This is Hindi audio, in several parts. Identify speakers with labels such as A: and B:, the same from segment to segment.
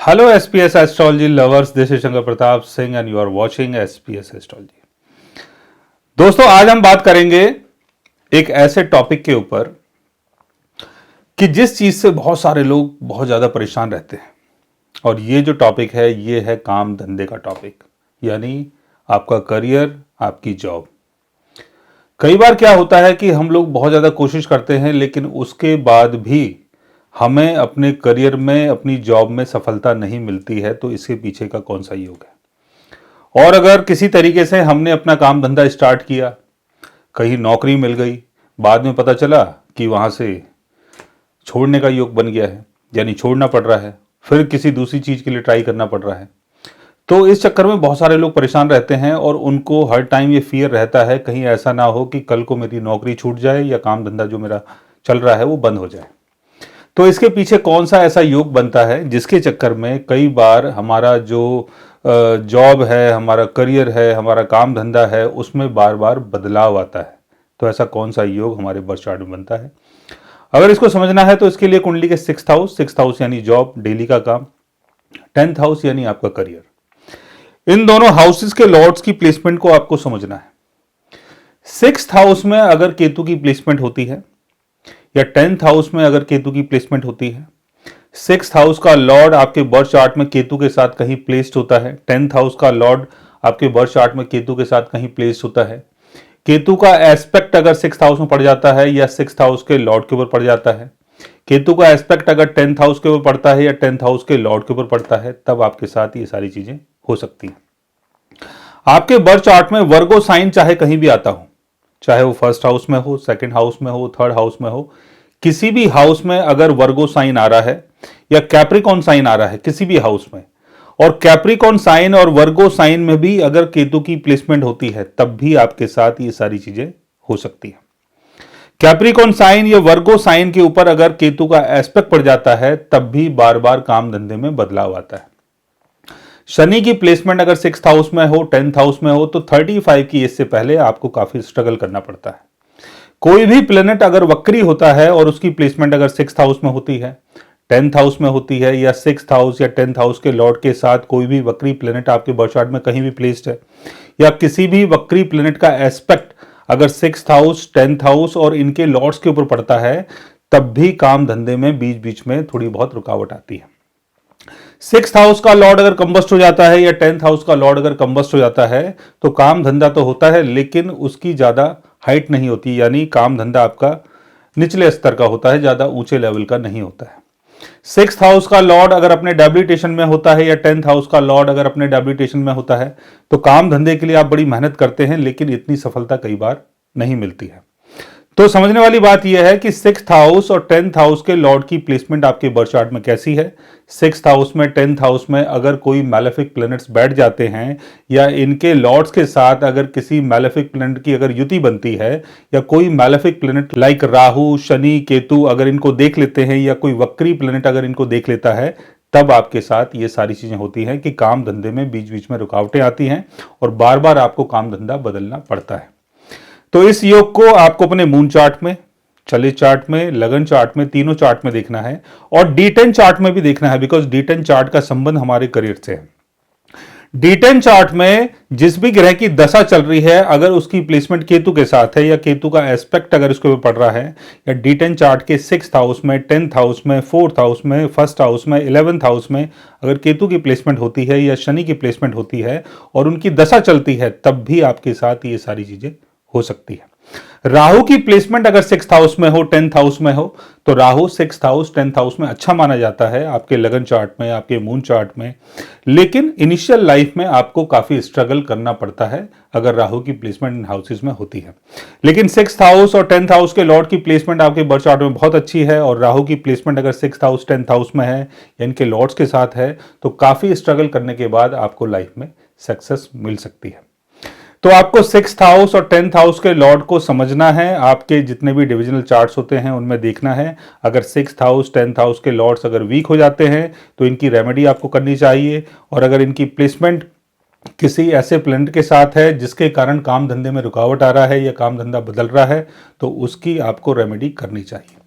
A: Hello SPS Astrology lovers, this is Shankar Pratap Singh and you are watching SPS Astrology। दोस्तों आज हम बात करेंगे एक ऐसे टॉपिक के ऊपर कि जिस चीज से बहुत सारे लोग बहुत ज्यादा परेशान रहते हैं और ये जो टॉपिक है ये है काम धंधे का टॉपिक, यानी आपका करियर, आपकी जॉब। कई बार क्या होता है कि हम लोग बहुत ज्यादा कोशिश करते हैं लेकिन उसके बाद भी हमें अपने करियर में, अपनी जॉब में सफलता नहीं मिलती है। तो इसके पीछे का कौन सा योग है? और अगर किसी तरीके से हमने अपना काम धंधा स्टार्ट किया, कहीं नौकरी मिल गई, बाद में पता चला कि वहां से छोड़ने का योग बन गया है, यानी छोड़ना पड़ रहा है, फिर किसी दूसरी चीज के लिए ट्राई करना पड़ रहा है। तो इस चक्कर में बहुत सारे लोग परेशान रहते हैं और उनको हर टाइम ये फियर रहता है कहीं ऐसा ना हो कि कल को मेरी नौकरी छूट जाए या काम धंधा जो मेरा चल रहा है वो बंद हो जाए। तो इसके पीछे कौन सा ऐसा योग बनता है जिसके चक्कर में कई बार हमारा जो जॉब है, हमारा करियर है, हमारा काम धंधा है, उसमें बार बार बदलाव आता है। तो ऐसा कौन सा योग हमारे बर्थ चार्ट में बनता है? अगर इसको समझना है तो इसके लिए कुंडली के सिक्स्थ हाउस यानी जॉब, डेली का काम, 10th हाउस यानी आपका करियर, इन दोनों हाउसेस के लॉर्ड्स की प्लेसमेंट को आपको समझना है। सिक्स्थ हाउस में अगर केतु की प्लेसमेंट होती है या 10th हाउस में अगर केतु की प्लेसमेंट होती है, सिक्स्थ हाउस का लॉर्ड आपके बर्थ चार्ट में केतु के साथ कहीं प्लेस्ड होता है, 10th हाउस का लॉर्ड आपके बर्थ चार्ट में केतु के साथ कहीं प्लेस्ड होता है, केतु का एस्पेक्ट अगर सिक्स्थ हाउस में पड़ जाता है या सिक्स्थ हाउस के लॉर्ड के ऊपर पड़ जाता है, केतु का एस्पेक्ट अगर 10th हाउस के ऊपर पड़ता है या 10th हाउस के लॉर्ड के ऊपर पड़ता है, तब आपके साथ ये सारी चीजें हो सकती हैं। आपके बर्थ चार्ट में वर्गो साइन चाहे कहीं भी आता हो, चाहे वो फर्स्ट हाउस में हो, सेकंड हाउस में हो, थर्ड हाउस में हो, किसी भी हाउस में अगर वर्गो साइन आ रहा है या कैप्रिकॉन साइन आ रहा है किसी भी हाउस में, और कैप्रिकॉन साइन और वर्गो साइन में भी अगर केतु की प्लेसमेंट होती है, तब भी आपके साथ ये सारी चीजें हो सकती हैं। कैप्रिकॉन साइन या वर्गो साइन के ऊपर अगर केतु का एस्पेक्ट पड़ जाता है, तब भी बार बार काम धंधे में बदलाव आता है। शनि की प्लेसमेंट अगर सिक्स्थ हाउस में हो, 10th हाउस में हो, तो 35 की एज से पहले आपको काफी स्ट्रगल करना पड़ता है। कोई भी प्लेनेट अगर वक्री होता है और उसकी प्लेसमेंट अगर सिक्स्थ हाउस में होती है, 10th हाउस में होती है, या सिक्स्थ हाउस या 10th हाउस के लॉर्ड के साथ कोई भी वक्री प्लेनेट आपके बर्थ चार्ट में कहीं भी प्लेस्ड है, या किसी भी वक्री प्लेनेट का एस्पेक्ट अगर सिक्स्थ हाउस, 10th हाउस और इनके लॉर्ड्स के ऊपर पड़ता है, तब भी काम धंधे में बीच बीच में थोड़ी बहुत रुकावट आती है। सिक्स्थ हाउस का लॉर्ड अगर कंबस्ट हो जाता है या 10th हाउस का लॉर्ड अगर कंबस्ट हो जाता है, तो काम धंधा तो होता है लेकिन उसकी ज्यादा हाइट नहीं होती, यानी काम धंधा आपका निचले स्तर का होता है, ज्यादा ऊंचे लेवल का नहीं होता है। सिक्स्थ हाउस का लॉर्ड अगर अपने डेबिलिटेशन में होता है या 10th हाउस का लॉर्ड अगर अपने डेबिलिटेशन में होता है, तो काम धंधे के लिए आप बड़ी मेहनत करते हैं लेकिन इतनी सफलता कई बार नहीं मिलती है। तो समझने वाली बात यह है कि सिक्स्थ हाउस और 10th हाउस के लॉर्ड की प्लेसमेंट आपके बर्थ चार्ट में कैसी है। सिक्स्थ हाउस में, 10th हाउस में अगर कोई मैलेफिक प्लैनेट्स बैठ जाते हैं या इनके लॉर्ड्स के साथ अगर किसी मैलेफिक प्लैनेट की अगर युति बनती है, या कोई malefic planet like Rahu, Shani, Ketu अगर इनको देख लेते हैं, या कोई वक्री प्लैनेट अगर इनको देख लेता है, तब आपके साथ ये सारी चीजें होती हैं कि काम धंधे में बीच बीच में रुकावटें आती हैं और बार बार आपको काम धंधा बदलना पड़ता है। तो इस योग को आपको अपने मून चार्ट में, चलित चार्ट में, लगन चार्ट में, तीनों चार्ट में देखना है और D10 चार्ट में भी देखना है, बिकॉज D10 चार्ट का संबंध हमारे करियर से है। D10 चार्ट में जिस भी ग्रह की दशा चल रही है, अगर उसकी प्लेसमेंट केतु के साथ है या केतु का एस्पेक्ट अगर उसके ऊपर पड़ रहा है, या D10 चार्ट के सिक्स्थ हाउस में, 10th हाउस में, 4th हाउस में, फर्स्ट हाउस में, 11th हाउस में अगर केतु की प्लेसमेंट होती है या शनि की प्लेसमेंट होती है और उनकी दशा चलती है, तब भी आपके साथ ये सारी चीजें हो सकती है। राहु की प्लेसमेंट अगर सिक्स्थ हाउस में हो, 10th हाउस में हो, तो Rahu sixth house, 10th house में अच्छा माना जाता है आपके लगन चार्ट में, आपके मून चार्ट में, लेकिन इनिशियल लाइफ में आपको काफी स्ट्रगल करना पड़ता है अगर राहु की प्लेसमेंट इन हाउसेस में होती है। लेकिन सिक्स्थ हाउस और 10th हाउस के लॉर्ड की प्लेसमेंट आपके बर्थ चार्ट में बहुत अच्छी है और राहु की प्लेसमेंट अगर सिक्स्थ हाउस, 10th हाउस में है या इनके लॉर्ड्स के साथ है, तो काफी स्ट्रगल करने के बाद आपको लाइफ में सक्सेस मिल सकती है। तो आपको सिक्स्थ हाउस और 10th हाउस के लॉर्ड को समझना है, आपके जितने भी डिविजनल चार्ट्स होते हैं उनमें देखना है। अगर सिक्स्थ हाउस, 10th हाउस के लॉर्ड्स अगर वीक हो जाते हैं तो इनकी रेमेडी आपको करनी चाहिए, और अगर इनकी प्लेसमेंट किसी ऐसे प्लैनेट के साथ है जिसके कारण काम धंधे में रुकावट आ रहा है या काम धंधा बदल रहा है, तो उसकी आपको रेमेडी करनी चाहिए।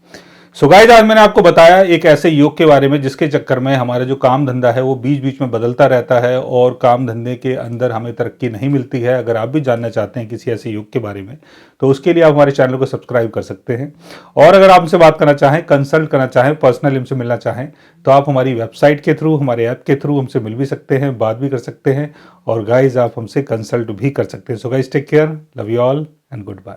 A: सो गाइस, आज मैंने आपको बताया एक ऐसे योग के बारे में जिसके चक्कर में हमारा जो काम धंधा है वो बीच बीच में बदलता रहता है और काम धंधे के अंदर हमें तरक्की नहीं मिलती है। अगर आप भी जानना चाहते हैं किसी ऐसे योग के बारे में तो उसके लिए आप हमारे चैनल को सब्सक्राइब कर सकते हैं। और अगर आप हमसे बात करना चाहें, कंसल्ट करना चाहें, पर्सनली हमसे मिलना चाहें तो आप हमारी वेबसाइट के थ्रू, हमारे ऐप के थ्रू हमसे मिल भी सकते हैं, बात भी कर सकते हैं और गाइज आप हमसे कंसल्ट भी कर सकते हैं। So guys, take care, love you all and good bye.